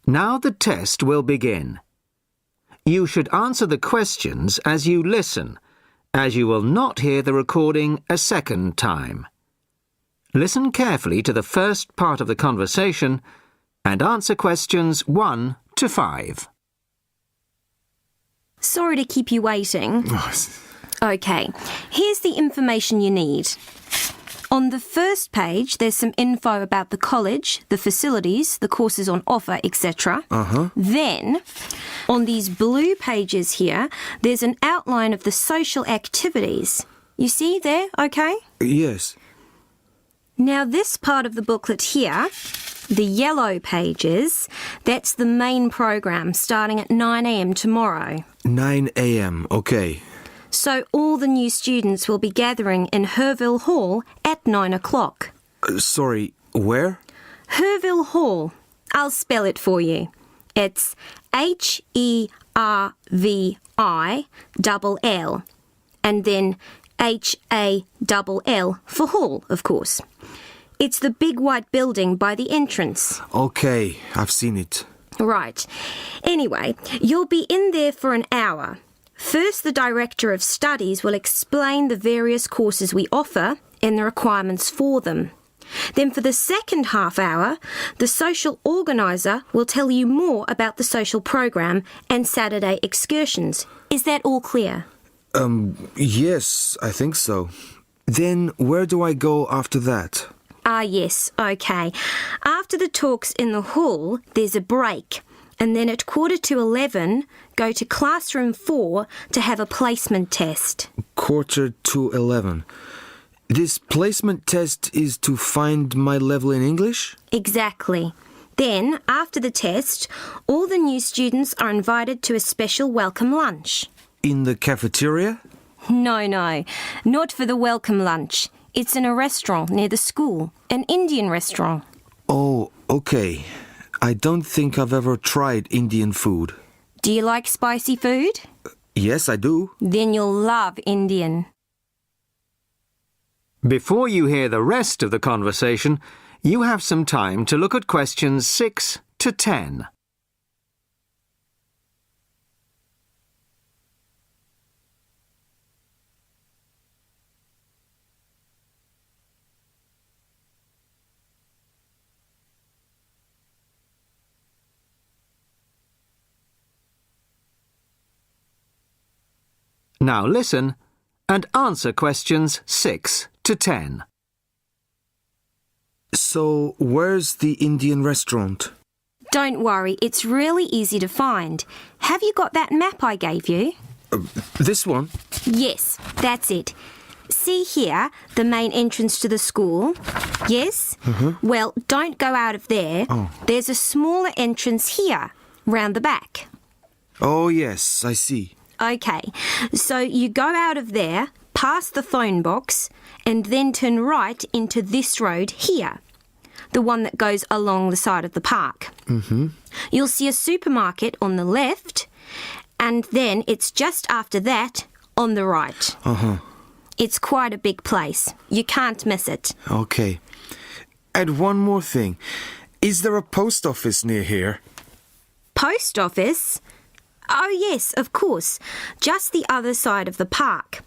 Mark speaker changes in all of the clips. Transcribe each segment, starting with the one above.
Speaker 1: Now the test will begin. You should answer the questions as you listen, as you will not hear the recording a second time. Listen carefully to the first part of the conversation and answer questions 1 to 5.
Speaker 2: Sorry to keep you waiting. OK, here's the information you need. On the first page, there's some info about the college, the facilities, the courses on offer, etc. Then, on these blue pages here, there's an outline of the social activities. You see there, OK?
Speaker 3: Yes.
Speaker 2: Now, this part of the booklet here, the yellow pages, that's the main program starting at 9 a.m. tomorrow.
Speaker 3: 9 a.m., OK.
Speaker 2: So all the new students will be gathering in Herville Hall at 9 o'clock.
Speaker 3: Sorry, where?
Speaker 2: Herville Hall. I'll spell it for you. It's Hervill, and then Hall for hall, of course. It's the big white building by the entrance.
Speaker 3: OK, I've seen it.
Speaker 2: Right. Anyway, you'll be in there for an hour. First, the Director of Studies will explain the various courses we offer and the requirements for them. Then for the second half hour, the social organiser will tell you more about the social program and Saturday excursions. Is that all clear?
Speaker 3: Yes, I think so. Then where do I go after that?
Speaker 2: Yes, OK. After the talks in the hall, there's a break. And then at 11:15, go to classroom 4 to have a placement test.
Speaker 3: 11:45. This placement test is to find my level in English?
Speaker 2: Exactly. Then, after the test, all the new students are invited to a special welcome lunch.
Speaker 3: In the cafeteria?
Speaker 2: No, not for the welcome lunch. It's in a restaurant near the school, an Indian restaurant.
Speaker 3: Oh, OK. I don't think I've ever tried Indian food.
Speaker 2: Do you like spicy food?
Speaker 3: Yes, I do.
Speaker 2: Then you'll love Indian.
Speaker 1: Before you hear the rest of the conversation, you have some time to look at questions 6 to 10. Now listen and answer questions 6 to 10.
Speaker 3: So, where's the Indian restaurant?
Speaker 2: Don't worry, it's really easy to find. Have you got that map I gave you?
Speaker 3: This one?
Speaker 2: Yes, that's it. See here, the main entrance to the school? Yes? Well, don't go out of there. There's a smaller entrance here, round the back.
Speaker 3: Oh, yes, I see.
Speaker 2: OK, so you go out of there, past the phone box, and then turn right into this road here, the one that goes along the side of the park. You'll see a supermarket on the left, and then it's just after that on the right. It's quite a big place. You can't miss it.
Speaker 3: OK. And one more thing. Is there a post office near here?
Speaker 2: Post office? Oh, yes, of course. Just the other side of the park.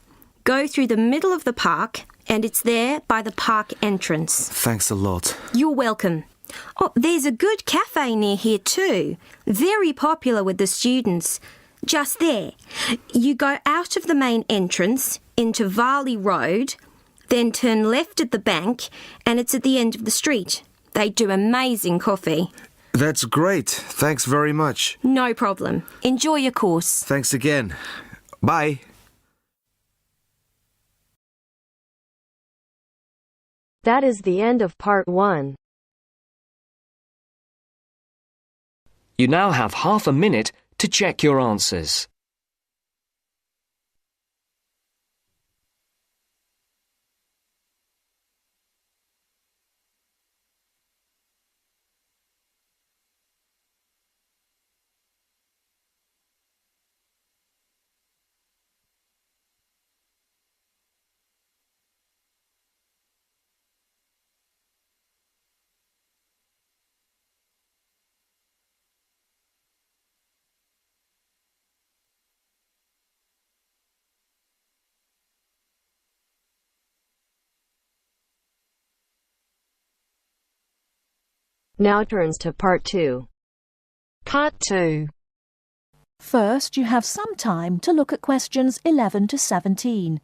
Speaker 2: Go through the middle of the park, and it's there by the park entrance.
Speaker 3: Thanks a lot.
Speaker 2: You're welcome. Oh, there's a good cafe near here too. Very popular with the students. Just there. You go out of the main entrance into Varley Road, then turn left at the bank, and it's at the end of the street. They do amazing coffee.
Speaker 3: That's great. Thanks very much.
Speaker 2: No problem. Enjoy your course.
Speaker 3: Thanks again. Bye.
Speaker 4: That is the end of part 1.
Speaker 5: You now have half a minute to check your answers.
Speaker 4: Now turns to Part 2.
Speaker 6: Part 2.
Speaker 7: First, you have some time to look at questions 11 to 17.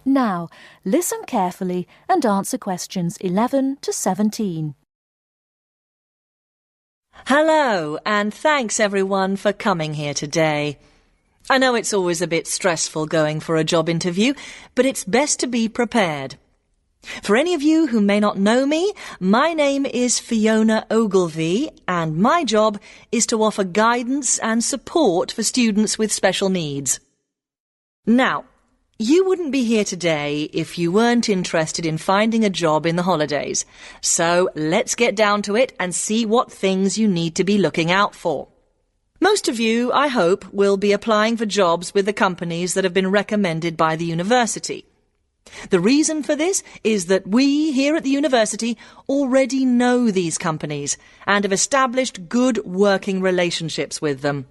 Speaker 7: Now, listen carefully and answer questions 11 to 17.
Speaker 8: Hello, and thanks everyone for coming here today. I know it's always a bit stressful going for a job interview, but it's best to be prepared. For any of you who may not know me, my name is Fiona Ogilvie, and my job is to offer guidance and support for students with special needs. Now, you wouldn't be here today if you weren't interested in finding a job in the holidays. So let's get down to it and see what things you need to be looking out for. Most of you, I hope, will be applying for jobs with the companies that have been recommended by the university. The reason for this is that we here at the university already know these companies and have established good working relationships with them.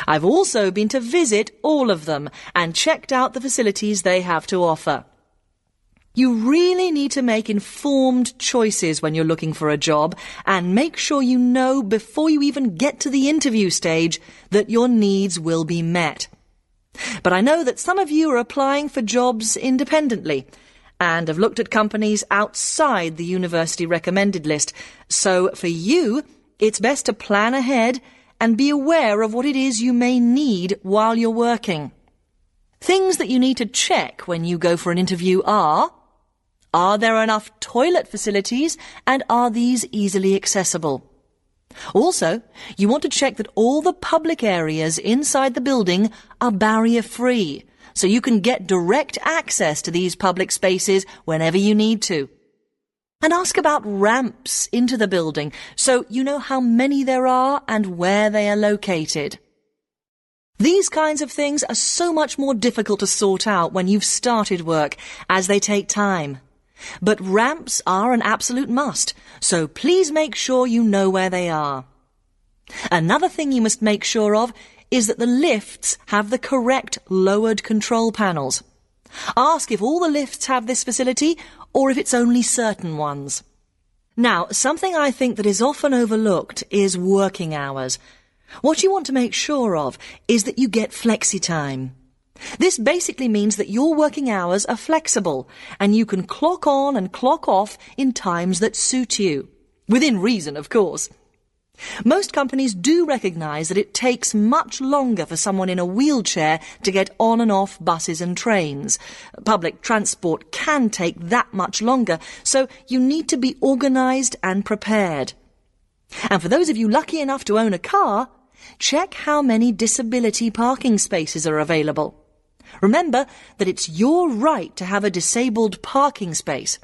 Speaker 8: I've also been to visit all of them and checked out the facilities they have to offer. You really need to make informed choices when you're looking for a job and make sure you know before you even get to the interview stage that your needs will be met. But I know that some of you are applying for jobs independently and have looked at companies outside the university recommended list. So for you, it's best to plan ahead and be aware of what it is you may need while you're working. Things that you need to check when you go for an interview are there enough toilet facilities and are these easily accessible? Also, you want to check that all the public areas inside the building are barrier-free, so you can get direct access to these public spaces whenever you need to. And ask about ramps into the building, so you know how many there are and where they are located. These kinds of things are so much more difficult to sort out when you've started work, as they take time. But ramps are an absolute must, so please make sure you know where they are. Another thing you must make sure of is that the lifts have the correct lowered control panels. Ask if all the lifts have this facility or if it's only certain ones. Now, something I think that is often overlooked is working hours. What you want to make sure of is that you get flexi time. This basically means that your working hours are flexible and you can clock on and clock off in times that suit you. Within reason, of course. Most companies do recognise that it takes much longer for someone in a wheelchair to get on and off buses and trains. Public transport can take that much longer, so you need to be organised and prepared. And for those of you lucky enough to own a car, check how many disability parking spaces are available. Remember that it's your right to have a disabled parking space.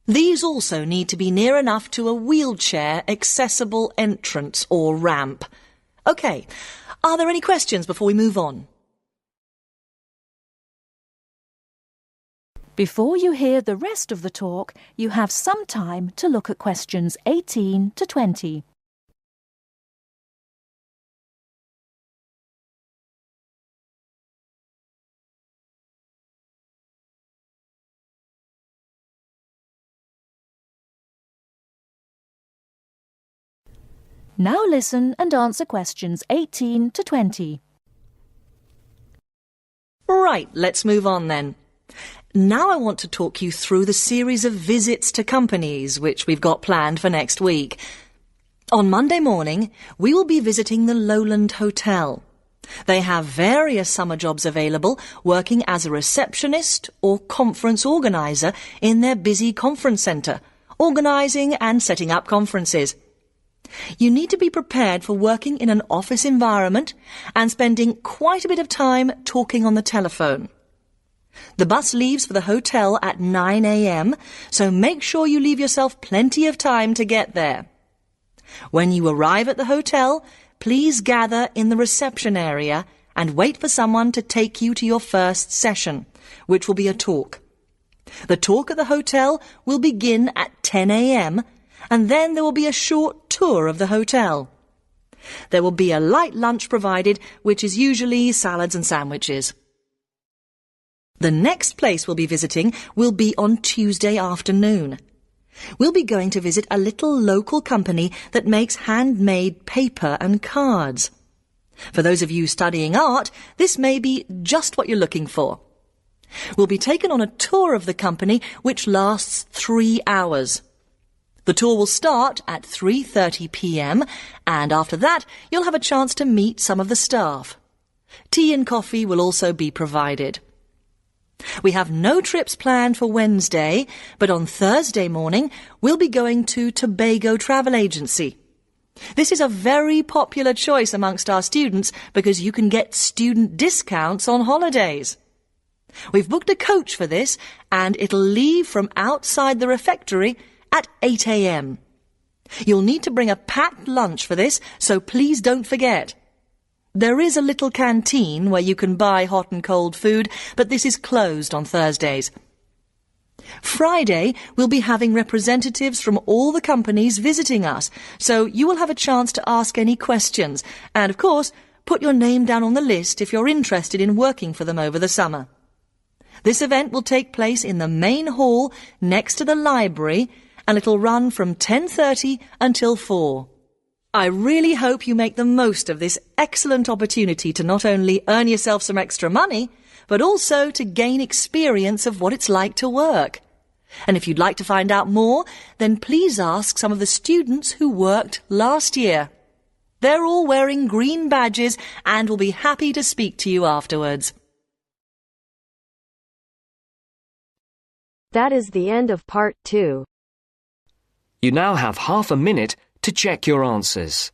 Speaker 8: These also need to be near enough to a wheelchair accessible entrance or ramp. OK, are there any questions before we move on?
Speaker 7: Before you hear the rest of the talk, you have some time to look at questions 18 to 20. Now listen and answer questions 18 to 20.
Speaker 8: Right, let's move on then. Now I want to talk you through the series of visits to companies which we've got planned for next week. On Monday morning, we will be visiting the Lowland Hotel. They have various summer jobs available, working as a receptionist or conference organiser in their busy conference centre, organising and setting up conferences. You need to be prepared for working in an office environment and spending quite a bit of time talking on the telephone. The bus leaves for the hotel at 9 a.m, so make sure you leave yourself plenty of time to get there. When you arrive at the hotel, please gather in the reception area and wait for someone to take you to your first session, which will be a talk. The talk at the hotel will begin at 10 a.m. and then there will be a short tour of the hotel. There will be a light lunch provided, which is usually salads and sandwiches. The next place we'll be visiting will be on Tuesday afternoon. We'll be going to visit a little local company that makes handmade paper and cards. For those of you studying art, this may be just what you're looking for. We'll be taken on a tour of the company which lasts 3 hours. The tour will start at 3:30 p.m. and after that you'll have a chance to meet some of the staff. Tea and coffee will also be provided. We have no trips planned for Wednesday, but on Thursday morning we'll be going to Tobago Travel Agency. This is a very popular choice amongst our students because you can get student discounts on holidays. We've booked a coach for this and it'll leave from outside the refectory at 8 a.m. You'll need to bring a packed lunch for this, so please don't forget. There is a little canteen where you can buy hot and cold food, but this is closed on Thursdays. Friday, we'll be having representatives from all the companies visiting us, so you will have a chance to ask any questions, and of course, put your name down on the list if you're interested in working for them over the summer. This event will take place in the main hall next to the library, and it'll run from 10:30 until 4. I really hope you make the most of this excellent opportunity to not only earn yourself some extra money, but also to gain experience of what it's like to work. And if you'd like to find out more, then please ask some of the students who worked last year. They're all wearing green badges and will be happy to speak to you afterwards.
Speaker 4: That is the end of part 2.
Speaker 5: You now have half a minute to check your answers.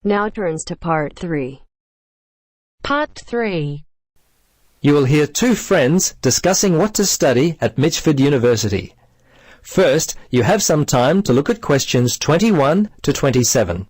Speaker 4: Now turns to part 3.
Speaker 6: Part 3.
Speaker 9: You will hear two friends discussing what to study at Mitchford University. First, you have some time to look at questions 21 to 27.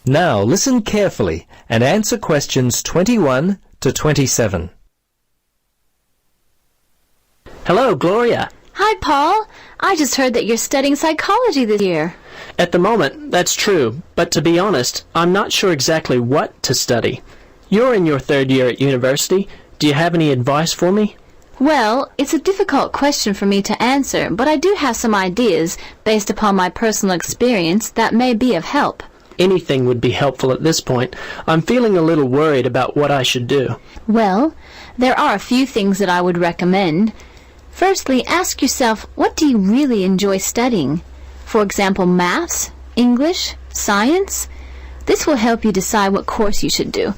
Speaker 9: Now listen carefully and answer questions 21 to 27.
Speaker 10: Hello, Gloria.
Speaker 11: Hi, Paul. I just heard that you're studying psychology this year.
Speaker 10: At the moment, that's true, but to be honest, I'm not sure exactly what to study. You're in your 3rd year at university. Do you have any advice for me?
Speaker 11: Well, it's a difficult question for me to answer, but I do have some ideas based upon my personal experience that may be of help.
Speaker 10: Anything would be helpful at this point. I'm feeling a little worried about what I should do.
Speaker 11: Well, there are a few things that I would recommend. Firstly, ask yourself, what do you really enjoy studying? For example, maths, English, science? This will help you decide what course you should do.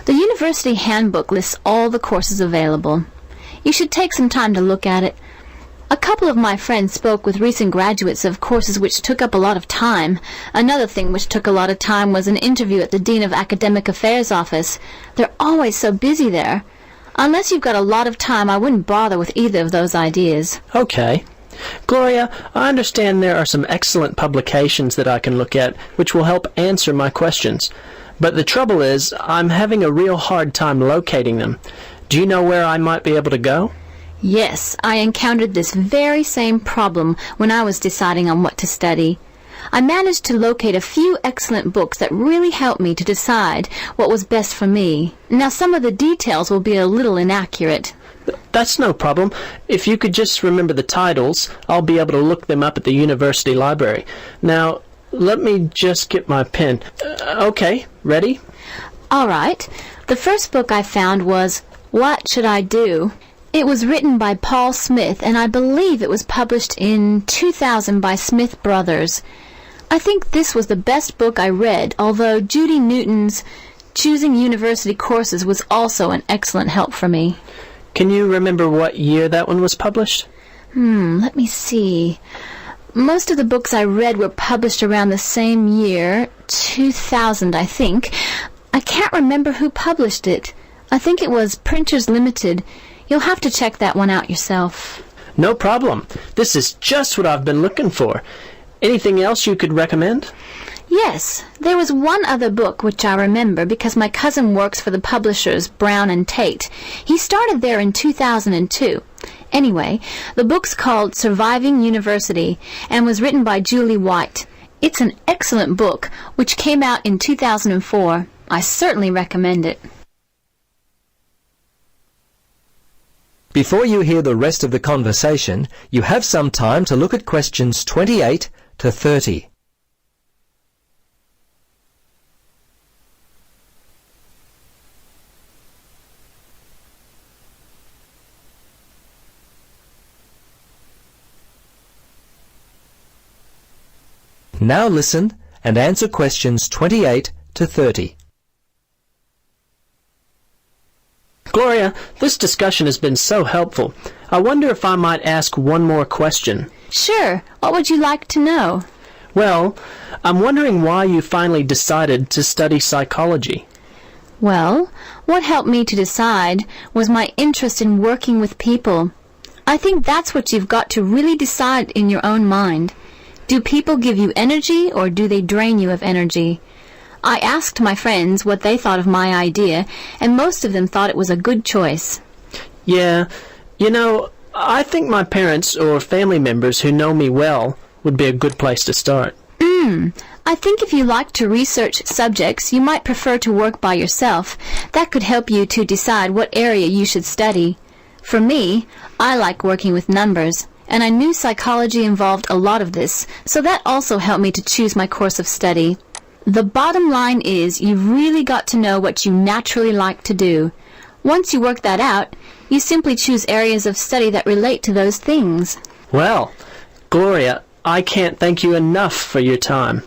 Speaker 11: The university handbook lists all the courses available. You should take some time to look at it. A couple of my friends spoke with recent graduates of courses which took up a lot of time. Another thing which took a lot of time was an interview at the Dean of Academic Affairs office. They're always so busy there. Unless you've got a lot of time, I wouldn't bother with either of those ideas.
Speaker 10: Okay. Gloria, I understand there are some excellent publications that I can look at which will help answer my questions. But the trouble is, I'm having a real hard time locating them. Do you know where I might be able to go?
Speaker 11: Yes, I encountered this very same problem when I was deciding on what to study. I managed to locate a few excellent books that really helped me to decide what was best for me. Now, some of the details will be a little inaccurate.
Speaker 10: That's no problem. If you could just remember the titles, I'll be able to look them up at the university library. Now, let me just get my pen. Okay, ready?
Speaker 11: All right. The first book I found was What Should I Do? It was written by Paul Smith, and I believe it was published in 2000 by Smith Brothers. I think this was the best book I read, although Judy Newton's Choosing University Courses was also an excellent help for me.
Speaker 10: Can you remember what year that one was published?
Speaker 11: Let me see. Most of the books I read were published around the same year, 2000, I think. I can't remember who published it. I think it was Printers Limited. You'll have to check that one out yourself.
Speaker 10: No problem. This is just what I've been looking for. Anything else you could recommend?
Speaker 11: Yes, there was one other book which I remember because my cousin works for the publishers Brown and Tate. He started there in 2002. Anyway, the book's called Surviving University and was written by Julie White. It's an excellent book which came out in 2004. I certainly recommend it.
Speaker 9: Before you hear the rest of the conversation, you have some time to look at questions 28 to 30. Now listen and answer questions 28 to 30.
Speaker 10: Gloria, this discussion has been so helpful. I wonder if I might ask one more question.
Speaker 11: Sure. What would you like to know?
Speaker 10: Well, I'm wondering why you finally decided to study psychology.
Speaker 11: Well, what helped me to decide was my interest in working with people. I think that's what you've got to really decide in your own mind. Do people give you energy or do they drain you of energy? I asked my friends what they thought of my idea, and most of them thought it was a good choice.
Speaker 10: Yeah, you know, I think my parents or family members who know me well would be a good place to start.
Speaker 11: I think if you like to research subjects, you might prefer to work by yourself. That could help you to decide what area you should study. For me, I like working with numbers, and I knew psychology involved a lot of this, so that also helped me to choose my course of study. The bottom line is you've really got to know what you naturally like to do. Once you work that out, you simply choose areas of study that relate to those things.
Speaker 10: Well, Gloria, I can't thank you enough for your time.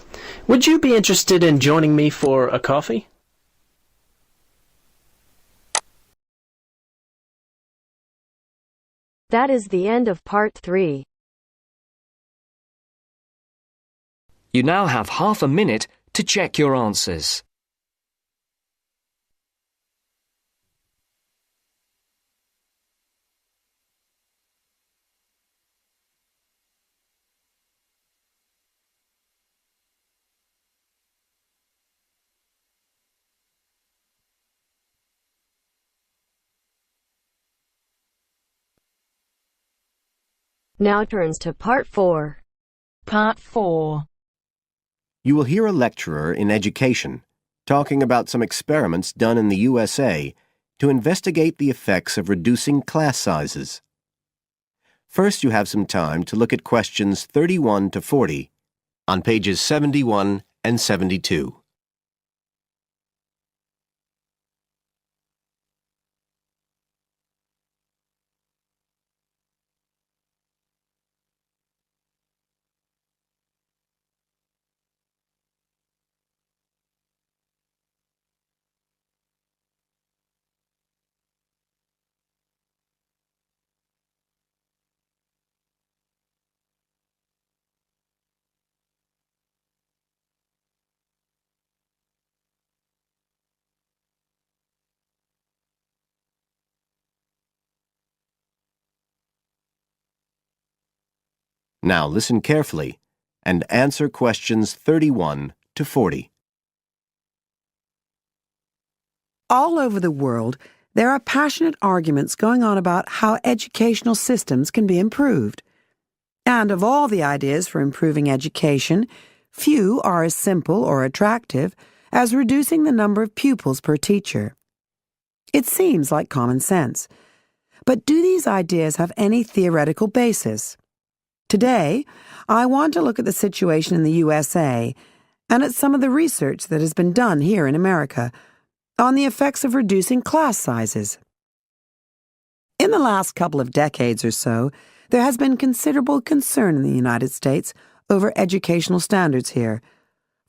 Speaker 10: Would you be interested in joining me for a coffee?
Speaker 4: That is the end of part 3.
Speaker 5: You now have half a minute to check your answers.
Speaker 4: Now turns to part 4.
Speaker 6: Part 4.
Speaker 12: You will hear a lecturer in education talking about some experiments done in the USA to investigate the effects of reducing class sizes. First, you have some time to look at questions 31 to 40 on pages 71 and 72. Now listen carefully and answer questions 31 to 40.
Speaker 13: All over the world, there are passionate arguments going on about how educational systems can be improved. And of all the ideas for improving education, few are as simple or attractive as reducing the number of pupils per teacher. It seems like common sense. But do these ideas have any theoretical basis? Today, I want to look at the situation in the USA and at some of the research that has been done here in America on the effects of reducing class sizes. In the last couple of decades or so, there has been considerable concern in the United States over educational standards here,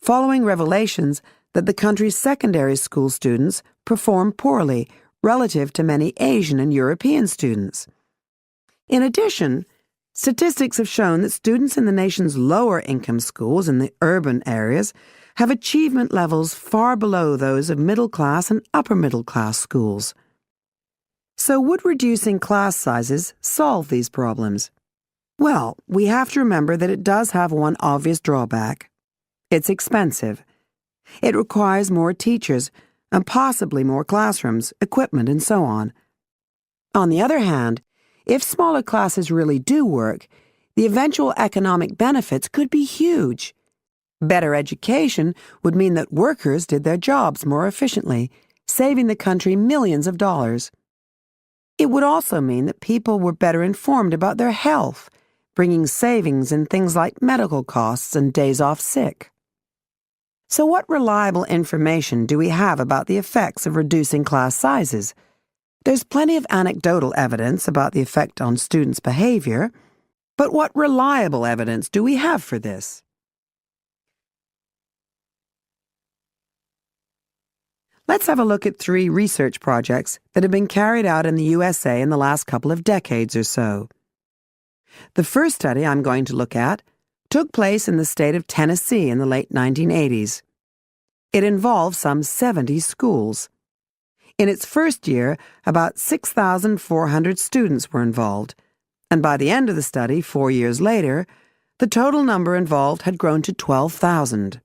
Speaker 13: following revelations that the country's secondary school students perform poorly relative to many Asian and European students. In addition, statistics have shown that students in the nation's lower-income schools in the urban areas have achievement levels far below those of middle-class and upper-middle-class schools. So would reducing class sizes solve these problems? Well, we have to remember that it does have one obvious drawback. It's expensive. It requires more teachers and possibly more classrooms, equipment, and so on. On the other hand, if smaller classes really do work, the eventual economic benefits could be huge. Better education would mean that workers did their jobs more efficiently, saving the country millions of dollars. It would also mean that people were better informed about their health, bringing savings in things like medical costs and days off sick. So what reliable information do we have about the effects of reducing class sizes? There's plenty of anecdotal evidence about the effect on students' behavior, but what reliable evidence do we have for this? Let's have a look at 3 research projects that have been carried out in the USA in the last couple of decades or so. The first study I'm going to look at took place in the state of Tennessee in the late 1980s. It involved some 70 schools. In its first year, about 6,400 students were involved, and by the end of the study, 4 years later, the total number involved had grown to 12,000.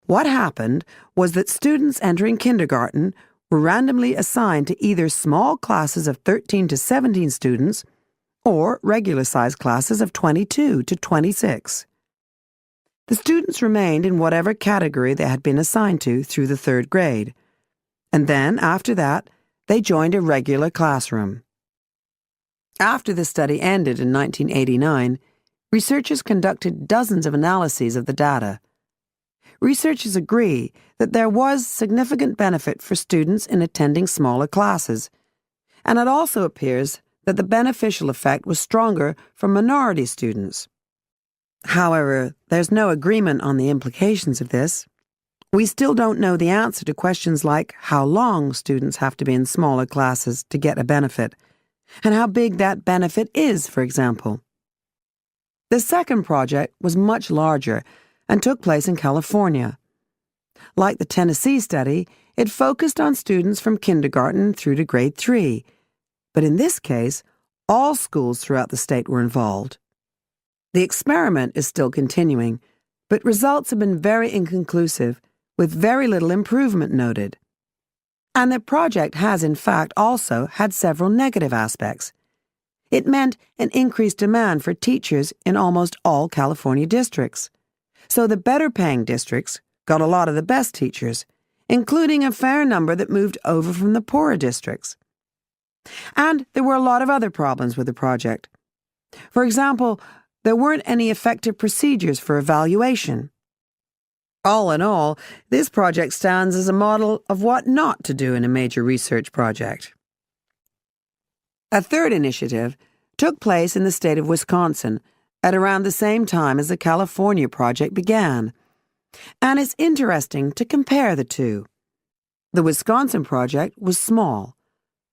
Speaker 13: What happened was that students entering kindergarten were randomly assigned to either small classes of 13 to 17 students or regular-sized classes of 22 to 26. The students remained in whatever category they had been assigned to through the 3rd grade, and then, after that, they joined a regular classroom. After the study ended in 1989, researchers conducted dozens of analyses of the data. Researchers agree that there was significant benefit for students in attending smaller classes, and it also appears that the beneficial effect was stronger for minority students. However, there's no agreement on the implications of this. We still don't know the answer to questions like how long students have to be in smaller classes to get a benefit, and how big that benefit is, for example. The second project was much larger and took place in California. Like the Tennessee study, it focused on students from kindergarten through to grade 3, but in this case, all schools throughout the state were involved. The experiment is still continuing, but results have been very inconclusive, with very little improvement noted. And the project has, in fact, also had several negative aspects. It meant an increased demand for teachers in almost all California districts. So the better-paying districts got a lot of the best teachers, including a fair number that moved over from the poorer districts. And there were a lot of other problems with the project. For example, there weren't any effective procedures for evaluation. All in all, this project stands as a model of what not to do in a major research project. A third initiative took place in the state of Wisconsin at around the same time as the California project began, and it's interesting to compare the two. The Wisconsin project was small.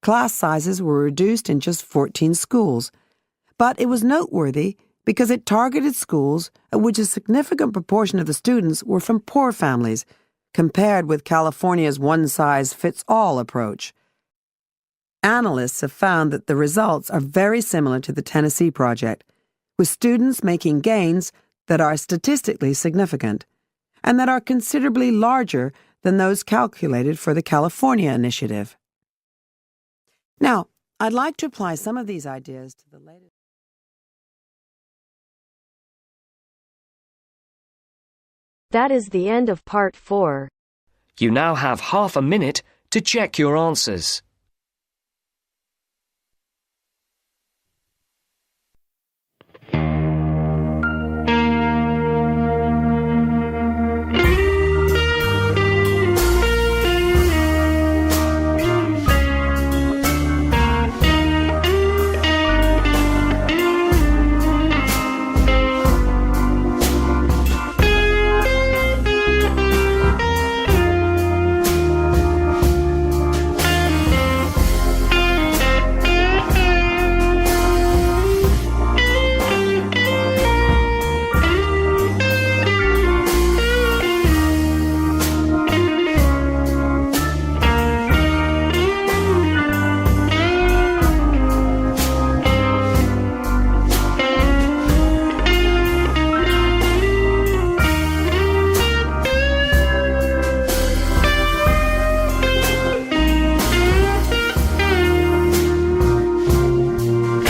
Speaker 13: Class sizes were reduced in just 14 schools, but it was noteworthy because it targeted schools at which a significant proportion of the students were from poor families, compared with California's one-size-fits-all approach. Analysts have found that the results are very similar to the Tennessee project, with students making gains that are statistically significant, and that are considerably larger than those calculated for the California initiative. Now, I'd like to apply some of these ideas to the latest.
Speaker 4: That is the end of part 4.
Speaker 5: You now have half a minute to check your answers.